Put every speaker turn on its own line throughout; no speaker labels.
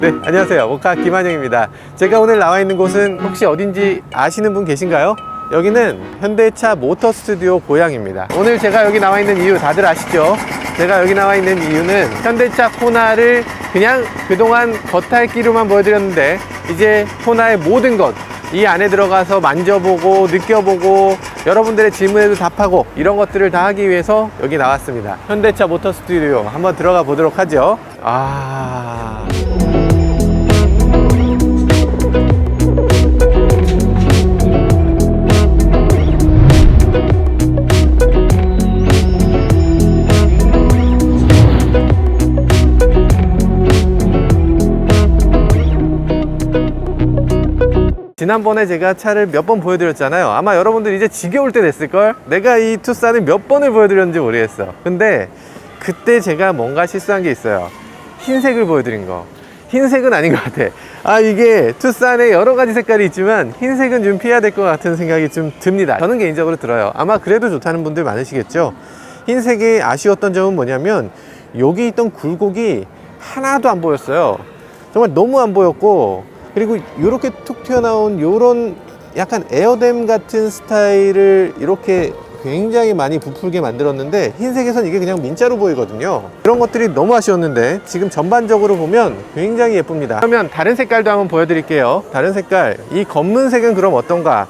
네, 안녕하세요. 모카 김한영입니다. 제가 오늘 나와 있는 곳은 혹시 어딘지 아시는 분 계신가요? 여기는 현대차 모터 스튜디오 고양입니다. 오늘 제가 여기 나와 있는 이유 다들 아시죠? 제가 여기 나와 있는 이유는 현대차 코나를 그냥 그동안 겉핥기로만 보여드렸는데 이제 코나의 모든 것 이 안에 들어가서 만져보고 느껴보고 여러분들의 질문에도 답하고 이런 것들을 다 하기 위해서 여기 나왔습니다. 현대차 모터 스튜디오 한번 들어가 보도록 하죠. 지난번에 제가 차를 몇 번 보여드렸잖아요. 아마 여러분들 이제 지겨울 때 됐을걸? 내가 이 투싼을 몇 번을 보여드렸는지 모르겠어. 근데 그때 제가 뭔가 실수한 게 있어요. 흰색을 보여드린 거. 흰색은 아닌 것 같아. 이게 투싼에 여러 가지 색깔이 있지만 흰색은 좀 피해야 될 것 같은 생각이 좀 듭니다. 저는 개인적으로 들어요. 아마 그래도 좋다는 분들 많으시겠죠? 흰색이 아쉬웠던 점은 뭐냐면 여기 있던 굴곡이 하나도 안 보였어요. 정말 너무 안 보였고, 그리고 이렇게 툭 튀어나온 요런 약간 에어댐 같은 스타일을 이렇게 굉장히 많이 부풀게 만들었는데 흰색에선 이게 그냥 민자로 보이거든요. 그런 것들이 너무 아쉬웠는데 지금 전반적으로 보면 굉장히 예쁩니다. 그러면 다른 색깔도 한번 보여드릴게요. 다른 색깔, 이 검은색은 그럼 어떤가?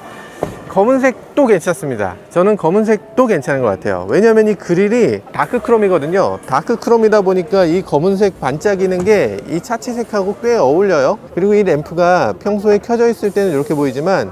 검은색도 괜찮습니다. 저는 검은색도 괜찮은 것 같아요. 왜냐면 이 그릴이 다크크롬이거든요. 다크크롬이다 보니까 이 검은색 반짝이는 게 이 차체색하고 꽤 어울려요. 그리고 이 램프가 평소에 켜져 있을 때는 이렇게 보이지만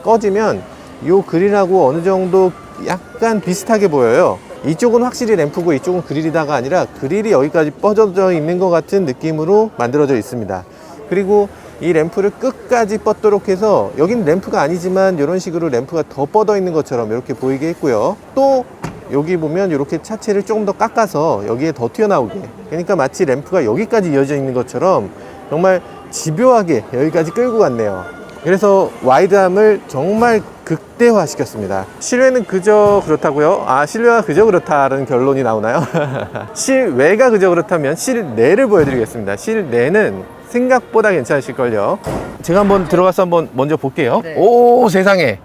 꺼지면 이 그릴하고 어느 정도 약간 비슷하게 보여요. 이쪽은 확실히 램프고 이쪽은 그릴이다가 아니라 그릴이 여기까지 뻗어져 있는 것 같은 느낌으로 만들어져 있습니다. 그리고 이 램프를 끝까지 뻗도록 해서, 여긴 램프가 아니지만 이런 식으로 램프가 더 뻗어 있는 것처럼 이렇게 보이게 했고요. 또 여기 보면 이렇게 차체를 조금 더 깎아서 여기에 더 튀어나오게, 그러니까 마치 램프가 여기까지 이어져 있는 것처럼 정말 집요하게 여기까지 끌고 갔네요. 그래서 와이드함을 정말 극대화 시켰습니다. 실외는 그저 그렇다고요? 실외가 그저 그렇다는 결론이 나오나요? 실외가 그저 그렇다면 실내를 보여드리겠습니다. 실내는 생각보다 괜찮으실걸요. 제가 한번 들어가서 한번 먼저 볼게요. 네. 오, 세상에.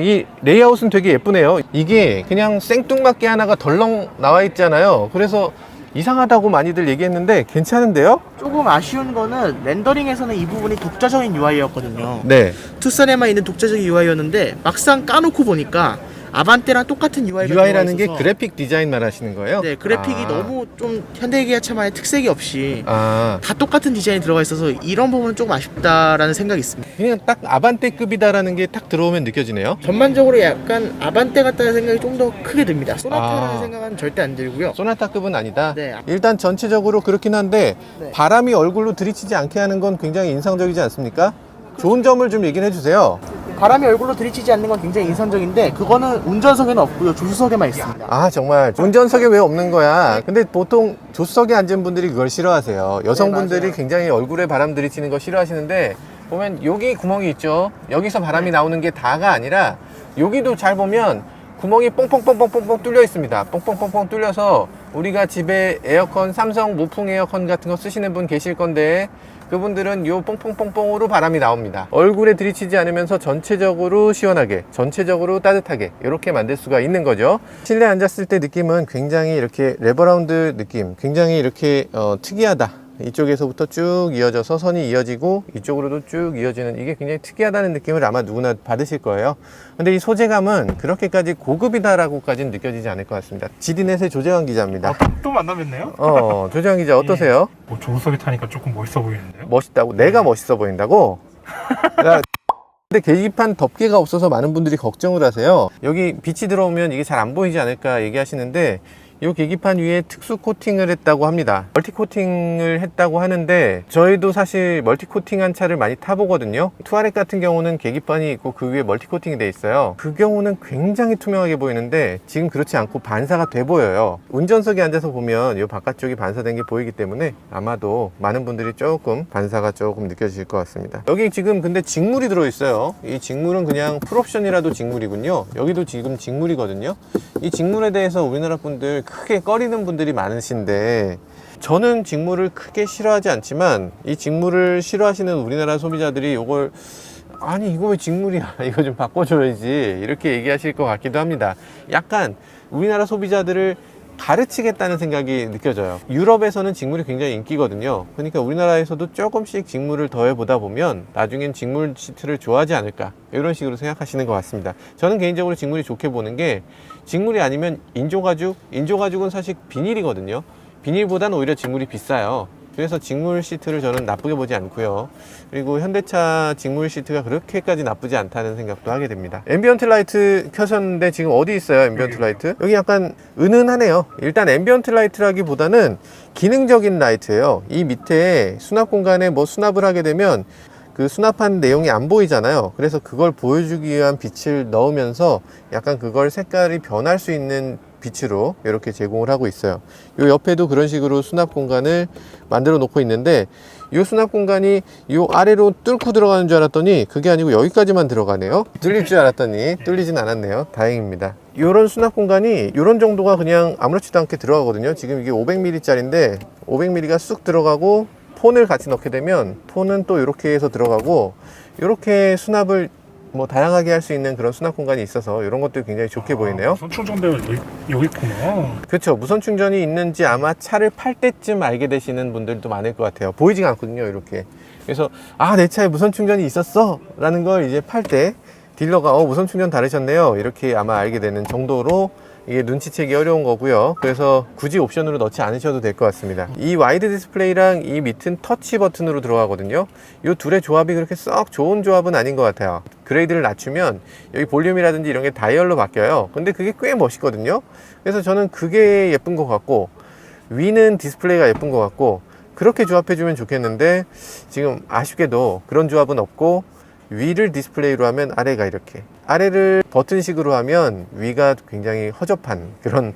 이 레이아웃은 되게 예쁘네요. 이게 그냥 생뚱맞게 하나가 덜렁 나와 있잖아요. 그래서 이상하다고 많이들 얘기했는데 괜찮은데요?
조금 아쉬운 거는 렌더링에서는 이 부분이 독자적인 UI였거든요.
네.
투싼에만 있는 독자적인 UI였는데 막상 까놓고 보니까 아반떼랑 똑같은 UI가
UI라는 게 그래픽 디자인 말하시는 거예요?
네, 그래픽이 너무 좀 현대기아차만의 특색이 없이
다
똑같은 디자인이 들어가 있어서 이런 부분은 조금 아쉽다라는 생각이 있습니다.
그냥 딱 아반떼급이다라는 게 딱 들어오면 느껴지네요.
전반적으로 약간 아반떼 같다는 생각이 좀 더 크게 듭니다. 소나타라는 생각은 절대 안 들고요.
소나타급은 아니다.
네.
일단 전체적으로 그렇긴 한데
네.
바람이 얼굴로 들이치지 않게 하는 건 굉장히 인상적이지 않습니까? 좋은 점을 좀 얘기를 해주세요.
바람이 얼굴로 들이치지 않는 건 굉장히 인상적인데 그거는 운전석에는 없고요. 조수석에만 있습니다.
정말 운전석에 왜 없는 거야? 근데 보통 조수석에 앉은 분들이 그걸 싫어하세요. 여성분들이
네,
굉장히 얼굴에 바람 들이치는 거 싫어하시는데, 보면 여기 구멍이 있죠. 여기서 바람이 나오는 게 다가 아니라 여기도 잘 보면 구멍이 뽕뽕뽕뽕뽕 뚫려 있습니다. 뽕뽕뽕뽕 뚫려서 우리가 집에 에어컨, 삼성 무풍 에어컨 같은 거 쓰시는 분 계실 건데 그분들은 요 뽕뽕뽕뽕으로 바람이 나옵니다. 얼굴에 들이치지 않으면서 전체적으로 시원하게, 전체적으로 따뜻하게 이렇게 만들 수가 있는 거죠. 실내에 앉았을 때 느낌은 굉장히 이렇게 레버라운드 느낌, 굉장히 이렇게 특이하다. 이쪽에서부터 쭉 이어져서 선이 이어지고 이쪽으로도 쭉 이어지는, 이게 굉장히 특이하다는 느낌을 아마 누구나 받으실 거예요. 근데 이 소재감은 그렇게까지 고급이다라고까지는 느껴지지 않을 것 같습니다. 지디넷의 조재환 기자입니다.
또 만나뵙네요?
조재환 기자 어떠세요?
뭐 조수석에 타니까 조금 멋있어 보이는데요?
멋있다고? 내가 멋있어 보인다고? 야, 근데 계기판 덮개가 없어서 많은 분들이 걱정을 하세요. 여기 빛이 들어오면 이게 잘 안 보이지 않을까 얘기하시는데, 이 계기판 위에 특수 코팅을 했다고 합니다. 멀티 코팅을 했다고 하는데 저희도 사실 멀티 코팅한 차를 많이 타보거든요. 투아렉 같은 경우는 계기판이 있고 그 위에 멀티 코팅이 돼 있어요. 그 경우는 굉장히 투명하게 보이는데 지금 그렇지 않고 반사가 돼 보여요. 운전석에 앉아서 보면 이 바깥쪽이 반사된 게 보이기 때문에 아마도 많은 분들이 조금 반사가 조금 느껴지실 것 같습니다. 여기 지금 근데 직물이 들어있어요. 이 직물은 그냥 풀옵션이라도 직물이군요. 여기도 지금 직물이거든요. 이 직물에 대해서 우리나라 분들 크게 꺼리는 분들이 많으신데, 저는 직물을 크게 싫어하지 않지만 이 직물을 싫어하시는 우리나라 소비자들이 이걸 아니 이거 왜 직물이야 이거 좀 바꿔줘야지 이렇게 얘기하실 것 같기도 합니다. 약간 우리나라 소비자들을 가르치겠다는 생각이 느껴져요. 유럽에서는 직물이 굉장히 인기거든요. 그러니까 우리나라에서도 조금씩 직물을 더해보다 보면 나중엔 직물 시트를 좋아하지 않을까 이런 식으로 생각하시는 것 같습니다. 저는 개인적으로 직물이 좋게 보는 게 직물이 아니면 인조가죽은 사실 비닐이거든요. 비닐보다는 오히려 직물이 비싸요. 그래서 직물 시트를 저는 나쁘게 보지 않고요. 그리고 현대차 직물 시트가 그렇게까지 나쁘지 않다는 생각도 하게 됩니다. 앰비언트 라이트 켜셨는데 지금 어디 있어요? 앰비언트 라이트? 여기 약간 은은하네요. 일단 앰비언트 라이트라기보다는 기능적인 라이트예요. 이 밑에 수납 공간에 뭐 수납을 하게 되면 그 수납한 내용이 안 보이잖아요. 그래서 그걸 보여주기 위한 빛을 넣으면서 약간 그걸 색깔이 변할 수 있는 빛으로 이렇게 제공을 하고 있어요. 요 옆에도 그런 식으로 수납 공간을 만들어 놓고 있는데 이 수납 공간이 요 아래로 뚫고 들어가는 줄 알았더니 그게 아니고 여기까지만 들어가네요. 뚫릴 줄 알았더니 뚫리진 않았네요. 다행입니다. 요런 수납 공간이 요런 정도가 그냥 아무렇지도 않게 들어가거든요. 지금 이게 500mm 짜리인데 500mm가 쑥 들어가고 폰을 같이 넣게 되면 폰은 또 이렇게 해서 들어가고 이렇게 수납을 뭐 다양하게 할 수 있는 그런 수납 공간이 있어서 이런 것도 굉장히 좋게 보이네요.
무선 충전대가 여기 있구나.
그렇죠. 무선 충전이 있는지 아마 차를 팔 때쯤 알게 되시는 분들도 많을 것 같아요. 보이지가 않거든요, 이렇게. 그래서 아, 내 차에 무선 충전이 있었어 라는 걸 이제 팔 때 딜러가 무선 충전 다르셨네요 이렇게 아마 알게 되는 정도로 이게 눈치채기 어려운 거고요. 그래서 굳이 옵션으로 넣지 않으셔도 될 것 같습니다. 이 와이드 디스플레이랑 이 밑은 터치 버튼으로 들어가거든요. 이 둘의 조합이 그렇게 썩 좋은 조합은 아닌 것 같아요. 그레이드를 낮추면 여기 볼륨이라든지 이런 게 다이얼로 바뀌어요. 근데 그게 꽤 멋있거든요. 그래서 저는 그게 예쁜 것 같고 위는 디스플레이가 예쁜 것 같고 그렇게 조합해주면 좋겠는데 지금 아쉽게도 그런 조합은 없고 위를 디스플레이로 하면 아래가 이렇게, 아래를 버튼식으로 하면 위가 굉장히 허접한 그런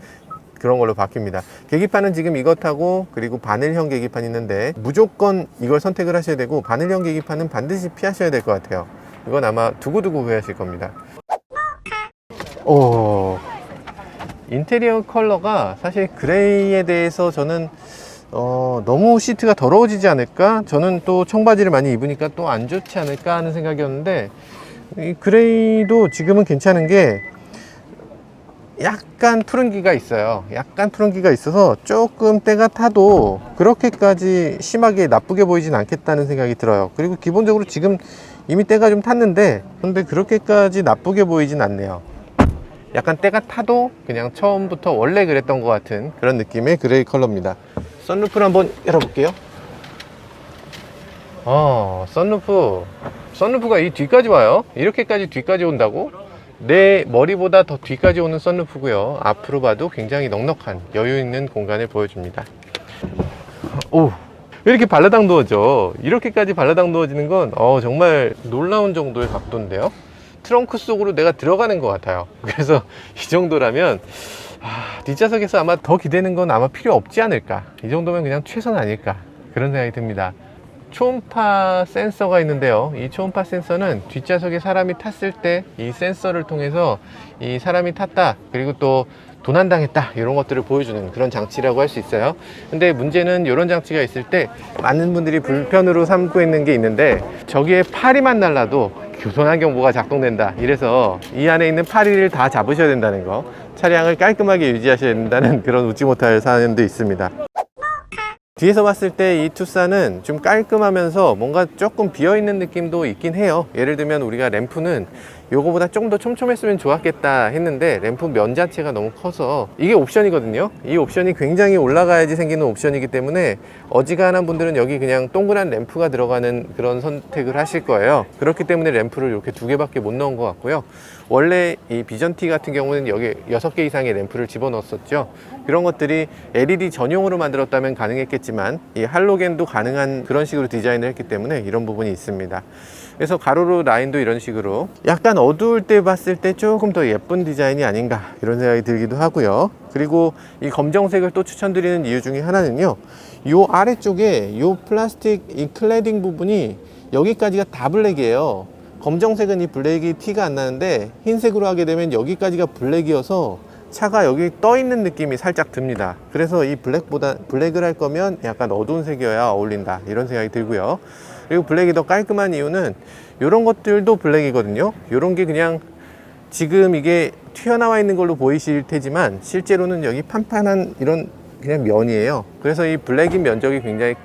걸로 바뀝니다. 계기판은 지금 이것하고 그리고 바늘형 계기판이 있는데 무조건 이걸 선택을 하셔야 되고 바늘형 계기판은 반드시 피하셔야 될 것 같아요. 이건 아마 두고두고 후회하실 겁니다. 인테리어 컬러가 사실 그레이에 대해서 저는 너무 시트가 더러워지지 않을까? 저는 또 청바지를 많이 입으니까 또 안 좋지 않을까 하는 생각이었는데 이 그레이도 지금은 괜찮은 게 약간 푸른기가 있어요. 약간 푸른기가 있어서 조금 때가 타도 그렇게까지 심하게 나쁘게 보이진 않겠다는 생각이 들어요. 그리고 기본적으로 지금 이미 때가 좀 탔는데 근데 그렇게까지 나쁘게 보이진 않네요. 약간 때가 타도 그냥 처음부터 원래 그랬던 것 같은 그런 느낌의 그레이 컬러입니다. 선루프를 한번 열어볼게요. 선루프가 이 뒤까지 와요. 이렇게까지 뒤까지 온다고? 내 머리보다 더 뒤까지 오는 선루프고요. 앞으로 봐도 굉장히 넉넉한 여유 있는 공간을 보여줍니다. 오, 왜 이렇게 발라당 누워져? 이렇게까지 발라당 누워지는 건 정말 놀라운 정도의 각도인데요. 트렁크 속으로 내가 들어가는 것 같아요. 그래서 이 정도라면 뒷좌석에서 아마 더 기대는 건 아마 필요 없지 않을까. 이 정도면 그냥 최선 아닐까 그런 생각이 듭니다. 초음파 센서가 있는데요. 이 초음파 센서는 뒷좌석에 사람이 탔을 때 이 센서를 통해서 이 사람이 탔다 그리고 또 도난당했다 이런 것들을 보여주는 그런 장치라고 할 수 있어요. 근데 문제는 이런 장치가 있을 때 많은 분들이 불편으로 삼고 있는 게 있는데 저기에 파리만 날라도 교통안 경보가 작동된다. 이래서 이 안에 있는 파리를 다 잡으셔야 된다는 거, 차량을 깔끔하게 유지하셔야 된다는 그런 웃지 못할 사연도 있습니다. 뒤에서 봤을 때 이 투싼은 좀 깔끔하면서 뭔가 조금 비어있는 느낌도 있긴 해요. 예를 들면 우리가 램프는 요거보다 좀 더 촘촘했으면 좋았겠다 했는데 램프 면 자체가 너무 커서 이게 옵션이거든요. 이 옵션이 굉장히 올라가야지 생기는 옵션이기 때문에 어지간한 분들은 여기 그냥 동그란 램프가 들어가는 그런 선택을 하실 거예요. 그렇기 때문에 램프를 이렇게 2개밖에 못 넣은 것 같고요. 원래 이 비전T 같은 경우는 여기 6개 이상의 램프를 집어넣었었죠. 그런 것들이 LED 전용으로 만들었다면 가능했겠지만 이 할로겐도 가능한 그런 식으로 디자인을 했기 때문에 이런 부분이 있습니다. 그래서 가로로 라인도 이런 식으로 약간 어두울 때 봤을 때 조금 더 예쁜 디자인이 아닌가 이런 생각이 들기도 하고요. 그리고 이 검정색을 또 추천드리는 이유 중에 하나는요, 요 아래쪽에 요 플라스틱 이 클래딩 부분이 여기까지가 다 블랙이에요. 검정색은 이 블랙이 티가 안 나는데 흰색으로 하게 되면 여기까지가 블랙이어서 차가 여기 떠 있는 느낌이 살짝 듭니다. 그래서 이 블랙을 할 거면 약간 어두운 색이어야 어울린다, 이런 생각이 들고요. 그리고 블랙이 더 깔끔한 이유는 이런 것들도 블랙이거든요. 이런 게 그냥 지금 이게 튀어나와 있는 걸로 보이실 테지만 실제로는 여기 판판한 이런 그냥 면이에요. 그래서 이 블랙인 면적이 굉장히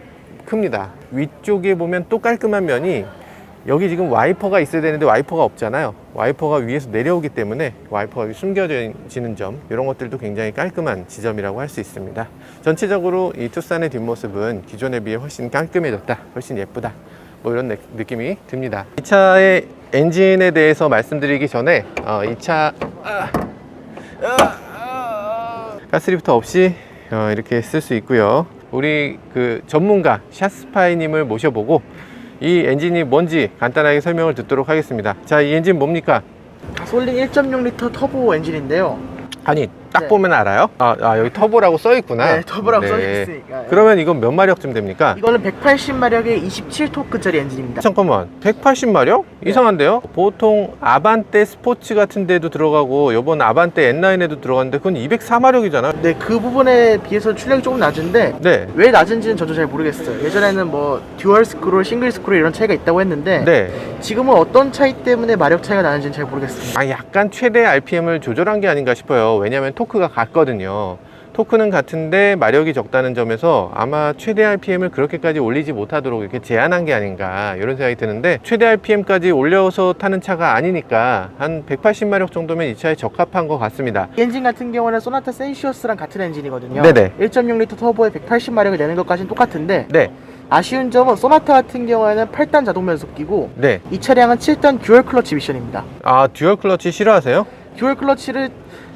큽니다. 위쪽에 보면 또 깔끔한 면이, 여기 지금 와이퍼가 있어야 되는데 와이퍼가 없잖아요. 와이퍼가 위에서 내려오기 때문에 와이퍼가 여기 숨겨지는 점, 이런 것들도 굉장히 깔끔한 지점이라고 할 수 있습니다. 전체적으로 이 투싼의 뒷모습은 기존에 비해 훨씬 깔끔해졌다, 훨씬 예쁘다, 뭐 이런 느낌이 듭니다. 이 차의 엔진에 대해서 말씀드리기 전에 이 차 가스리프트 없이 이렇게 쓸 수 있고요. 우리 그 전문가 샤스파이님을 모셔보고 이 엔진이 뭔지 간단하게 설명을 듣도록 하겠습니다. 자, 이 엔진 뭡니까?
가솔린 1.6L 터보 엔진인데요.
아니, 딱
네.
보면 알아요? 여기 터보라고 써 있구나.
네, 터보라고 써있으니까.
그러면 이건 몇 마력쯤 됩니까?
이거는 180마력의 27토크짜리 엔진입니다.
잠깐만, 180마력?
네.
이상한데요? 보통 아반떼 스포츠 같은 데도 들어가고 요번 아반떼 N9에도 들어갔는데 그건 204마력이잖아.
네, 그 부분에 비해서 출력이 조금 낮은데
네.
왜 낮은지는 저도 잘 모르겠어요. 예전에는 뭐 듀얼 스크롤, 싱글 스크롤 이런 차이가 있다고 했는데
네.
지금은 어떤 차이 때문에 마력 차이가 나는지는 잘 모르겠습니다.
약간 최대 RPM을 조절한 게 아닌가 싶어요. 왜냐면 토크가 같거든요. 토크는 같은데 마력이 적다는 점에서 아마 최대 RPM을 그렇게까지 올리지 못하도록 이렇게 제한한 게 아닌가, 이런 생각이 드는데, 최대 RPM까지 올려서 타는 차가 아니니까 한 180마력 정도면 이 차에 적합한 것 같습니다.
이 엔진 같은 경우는 소나타 센시어스랑 같은 엔진이거든요.
네네.
1.6L 터보에 180마력을 내는 것까지는 똑같은데
네.
아쉬운 점은 소나타 같은 경우에는 8단 자동 변속기고
네.
이 차량은 7단 듀얼 클러치 미션입니다.
듀얼 클러치 싫어하세요?
듀얼 클러치를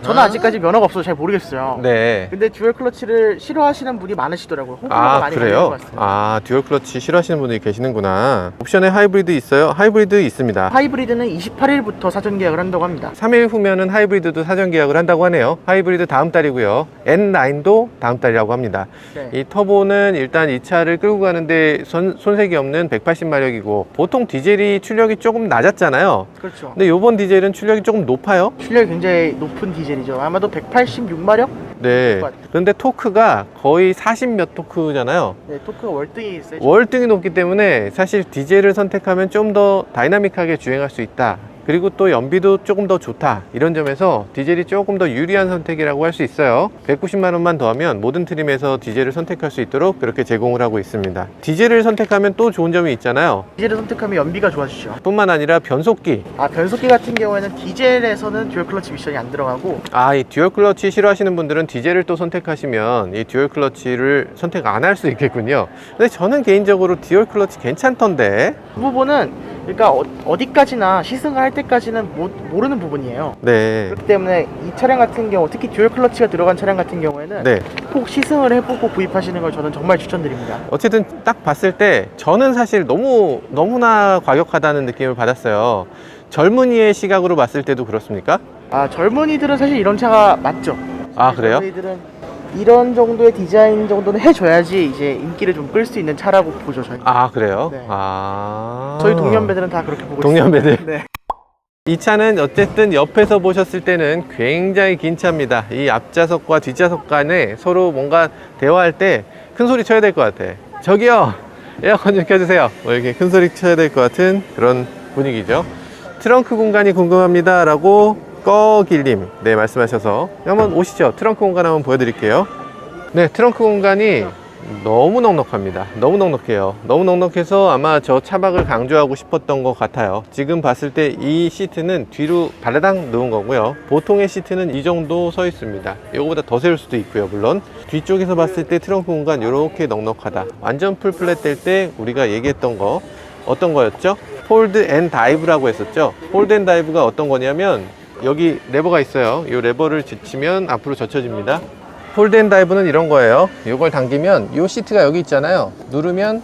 저는 아직까지 면허가 없어서 잘 모르겠어요.
네.
근데 듀얼 클러치를 싫어하시는 분이 많으시더라고요. 호불호가 많이 갈리는
그래요?
것 같습니다.
듀얼 클러치 싫어하시는 분들이 계시는구나. 옵션에 하이브리드 있어요? 하이브리드 있습니다.
하이브리드는 28일부터 사전 계약을 한다고 합니다.
3일 후면은 하이브리드도 사전 계약을 한다고 하네요. 하이브리드 다음 달이고요. N9도 다음 달이라고 합니다.
네.
이 터보는 일단 이 차를 끌고 가는데 손색이 없는 180마력이고, 보통 디젤이 출력이 조금 낮았잖아요.
그렇죠.
근데 요번 디젤은 출력이 조금 높아요.
출력이 굉장히 높은 디젤이죠. 아마도 186마력?
네. 그런데 토크가 거의 40 몇 토크잖아요.
네, 토크가 월등히 세죠.
월등히 높기 때문에 사실 디젤을 선택하면 좀 더 다이나믹하게 주행할 수 있다. 그리고 또 연비도 조금 더 좋다, 이런 점에서 디젤이 조금 더 유리한 선택이라고 할 수 있어요. 190만 원만 더하면 모든 트림에서 디젤을 선택할 수 있도록 그렇게 제공을 하고 있습니다. 디젤을 선택하면 또 좋은 점이 있잖아요.
디젤을 선택하면 연비가 좋아지죠.
뿐만 아니라 변속기.
변속기 같은 경우에는 디젤에서는 듀얼 클러치 미션이 안 들어가고
이 듀얼 클러치 싫어하시는 분들은 디젤을 또 선택하시면 이 듀얼 클러치를 선택 안 할 수 있겠군요. 근데 저는 개인적으로 듀얼 클러치 괜찮던데.
그 부분은 그러니까 어디까지나 시승을 할 때까지는 모르는 부분이에요.
네.
그렇기 때문에 이 차량 같은 경우, 특히 듀얼 클러치가 들어간 차량 같은 경우에는
네.
꼭 시승을 해보고 구입하시는 걸 저는 정말 추천드립니다.
어쨌든 딱 봤을 때 저는 사실 너무나 과격하다는 느낌을 받았어요. 젊은이의 시각으로 봤을 때도 그렇습니까?
젊은이들은 사실 이런 차가 맞죠.
그래요?
젊은이들은 이런 정도의 디자인 정도는 해줘야지 이제 인기를 좀 끌 수 있는 차라고 보죠, 저희.
그래요?
네.
아.
저희 동년배들은 다 그렇게 보고
동년배들.
있습니다. 네.
이 차는 어쨌든 옆에서 보셨을 때는 굉장히 긴 차입니다. 이 앞좌석과 뒷좌석 간에 서로 뭔가 대화할 때 큰 소리 쳐야 될 것 같아. 저기요, 에어컨 좀 켜주세요. 뭐 이렇게 큰 소리 쳐야 될 것 같은 그런 분위기죠. 트렁크 공간이 궁금합니다 라고 꺼길님 말씀하셔서 한번 오시죠. 트렁크 공간 한번 보여드릴게요. 네, 트렁크 공간이 너무 넉넉합니다. 너무 넉넉해요. 너무 넉넉해서 아마 저 차박을 강조하고 싶었던 것 같아요. 지금 봤을 때 이 시트는 뒤로 바라당 누운 거고요. 보통의 시트는 이 정도 서 있습니다. 이거보다 더 세울 수도 있고요. 물론 뒤쪽에서 봤을 때 트렁크 공간 이렇게 넉넉하다. 완전 풀 플랫 될 때 우리가 얘기했던 거 어떤 거였죠? 폴드 앤 다이브라고 했었죠. 폴드 앤 다이브가 어떤 거냐면 여기 레버가 있어요. 이 레버를 지치면 앞으로 젖혀집니다. 폴드 앤 다이브는 이런 거예요. 이걸 당기면 이 시트가 여기 있잖아요. 누르면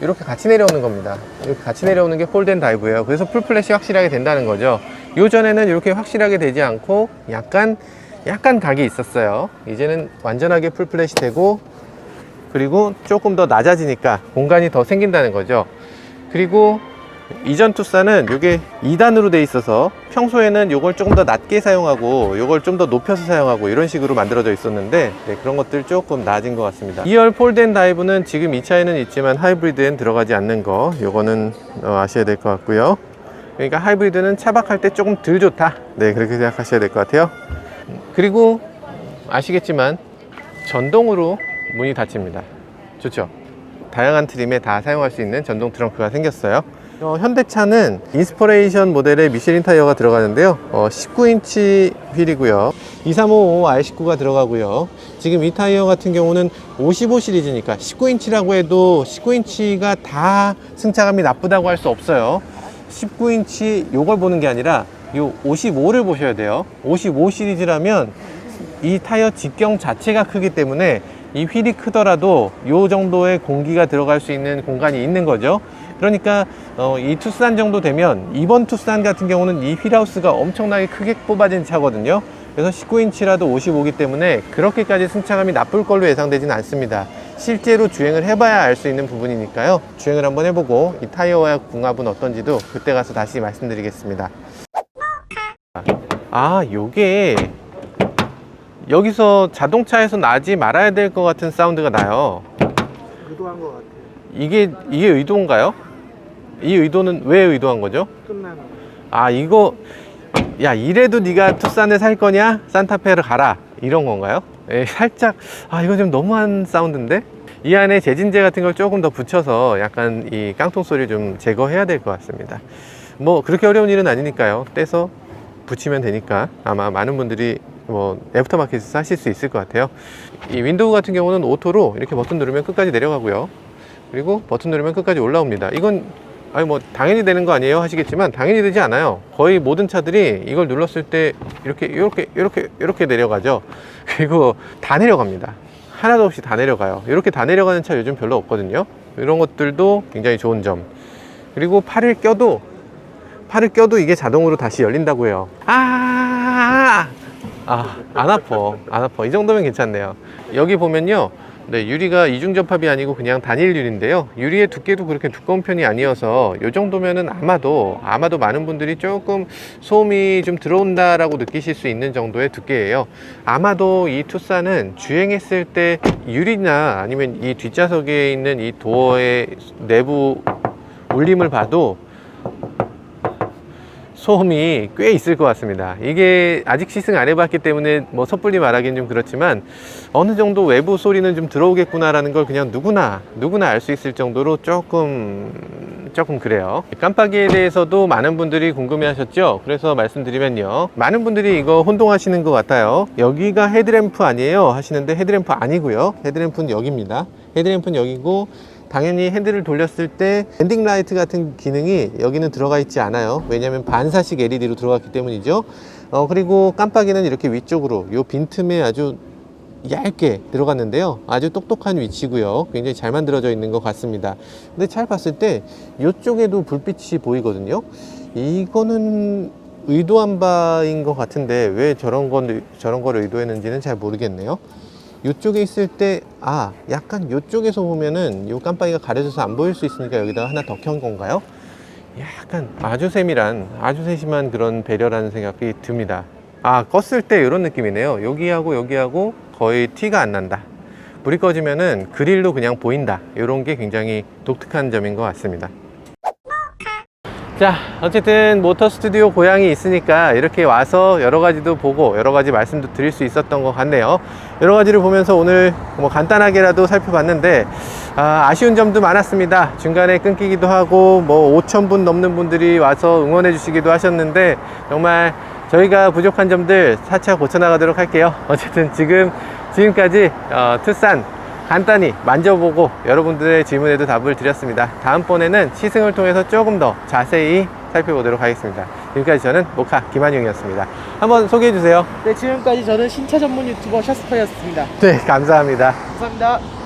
이렇게 같이 내려오는 겁니다. 이렇게 같이 내려오는 게 폴드 앤 다이브예요. 그래서 풀 플랫이 확실하게 된다는 거죠. 요전에는 이렇게 확실하게 되지 않고 약간 각이 있었어요. 이제는 완전하게 풀 플랫이 되고, 그리고 조금 더 낮아지니까 공간이 더 생긴다는 거죠. 그리고 이전 투싼은 이게 2단으로 돼 있어서 평소에는 이걸 조금 더 낮게 사용하고 이걸 좀 더 높여서 사용하고 이런 식으로 만들어져 있었는데 네, 그런 것들 조금 나아진 것 같습니다. 2열 폴드 앤 다이브는 지금 이 차에는 있지만 하이브리드엔 들어가지 않는 거 요거는 아셔야 될 것 같고요. 그러니까 하이브리드는 차박할 때 조금 덜 좋다. 네, 그렇게 생각하셔야 될 것 같아요. 그리고 아시겠지만 전동으로 문이 닫힙니다. 좋죠? 다양한 트림에 다 사용할 수 있는 전동 트렁크가 생겼어요. 현대차는 인스퍼레이션 모델의 미쉐린 타이어가 들어가는데요. 19인치 휠이고요. 2355 R19가 들어가고요. 지금 이 타이어 같은 경우는 55 시리즈니까 19인치라고 해도 19인치가 다 승차감이 나쁘다고 할 수 없어요. 19인치 요걸 보는 게 아니라 요 55를 보셔야 돼요. 55 시리즈라면 이 타이어 직경 자체가 크기 때문에 이 휠이 크더라도 요 정도의 공기가 들어갈 수 있는 공간이 있는 거죠. 그러니까 이 투싼 정도 되면 이번 투싼 같은 경우는 이 휠하우스가 엄청나게 크게 뽑아진 차거든요. 그래서 19인치라도 55이기 때문에 그렇게까지 승차감이 나쁠 걸로 예상되지는 않습니다. 실제로 주행을 해봐야 알 수 있는 부분이니까요. 주행을 한번 해보고 이 타이어와 궁합은 어떤지도 그때 가서 다시 말씀드리겠습니다. 아, 요게 여기서 자동차에서 나지 말아야 될 것 같은 사운드가 나요.
의도한 것 같아요.
이게 의도인가요? 이 의도는 왜 의도한 거죠?
끝나는.
아, 이거 야, 이래도 네가 투싼을 살 거냐? 산타페를 가라, 이런 건가요? 예, 살짝 이거 좀 너무한 사운드인데? 이 안에 제진제 같은 걸 조금 더 붙여서 약간 이 깡통 소리를 좀 제거해야 될 것 같습니다. 뭐 그렇게 어려운 일은 아니니까요. 떼서 붙이면 되니까 아마 많은 분들이 애프터마켓에서 사실 수 있을 것 같아요. 이 윈도우 같은 경우는 오토로 이렇게 버튼 누르면 끝까지 내려가고요. 그리고 버튼 누르면 끝까지 올라옵니다. 이건 당연히 되는 거 아니에요 하시겠지만 당연히 되지 않아요. 거의 모든 차들이 이걸 눌렀을 때 이렇게 내려가죠. 그리고 다 내려갑니다. 하나도 없이 다 내려가요. 이렇게 다 내려가는 차 요즘 별로 없거든요. 이런 것들도 굉장히 좋은 점. 그리고 팔을 껴도 이게 자동으로 다시 열린다고 해요. 안 아파. 이 정도면 괜찮네요. 여기 보면요, 네, 유리가 이중 접합이 아니고 그냥 단일 유리인데요. 유리의 두께도 그렇게 두꺼운 편이 아니어서 이 정도면은 아마도 많은 분들이 조금 소음이 좀 들어온다라고 느끼실 수 있는 정도의 두께예요. 아마도 이 투싼은 주행했을 때 유리나 아니면 이 뒷좌석에 있는 이 도어의 내부 울림을 봐도 소음이 꽤 있을 것 같습니다. 이게 아직 시승 안 해봤기 때문에 섣불리 말하기는 좀 그렇지만 어느 정도 외부 소리는 좀 들어오겠구나 라는 걸 그냥 누구나 알 수 있을 정도로 조금 그래요. 깜빡이에 대해서도 많은 분들이 궁금해 하셨죠. 그래서 말씀드리면요, 많은 분들이 이거 혼동하시는 것 같아요. 여기가 헤드램프 아니에요 하시는데 헤드램프 아니고요. 헤드램프는 여기입니다. 헤드램프는 여기고, 당연히 핸들을 돌렸을 때 밴딩 라이트 같은 기능이 여기는 들어가 있지 않아요. 왜냐하면 반사식 LED로 들어갔기 때문이죠. 그리고 깜빡이는 이렇게 위쪽으로 이 빈틈에 아주 얇게 들어갔는데요. 아주 똑똑한 위치고요. 굉장히 잘 만들어져 있는 것 같습니다. 근데 잘 봤을 때 이쪽에도 불빛이 보이거든요. 이거는 의도한 바인 것 같은데 왜 저런 걸 의도했는지는 잘 모르겠네요. 이쪽에 있을 때 약간 이쪽에서 보면은 이 깜빡이가 가려져서 안 보일 수 있으니까 여기다가 하나 더 켠 건가요? 약간 아주 세심한 그런 배려라는 생각이 듭니다. 껐을 때 이런 느낌이네요. 여기하고 거의 티가 안 난다. 불이 꺼지면은 그릴로 그냥 보인다. 이런 게 굉장히 독특한 점인 것 같습니다. 자, 어쨌든 모터 스튜디오 고향이 있으니까 이렇게 와서 여러 가지도 보고 여러 가지 말씀도 드릴 수 있었던 것 같네요. 여러 가지를 보면서 오늘 간단하게라도 살펴봤는데 아쉬운 점도 많았습니다. 중간에 끊기기도 하고 5,000분 넘는 분들이 와서 응원해 주시기도 하셨는데 정말 저희가 부족한 점들 차차 고쳐나가도록 할게요. 어쨌든 지금까지 투싼 간단히 만져보고 여러분들의 질문에도 답을 드렸습니다. 다음번에는 시승을 통해서 조금 더 자세히 살펴보도록 하겠습니다. 지금까지 저는 모카 김한용이었습니다. 한번 소개해 주세요.
네, 지금까지 저는 신차 전문 유튜버 샤스파였습니다.
네, 감사합니다.
감사합니다.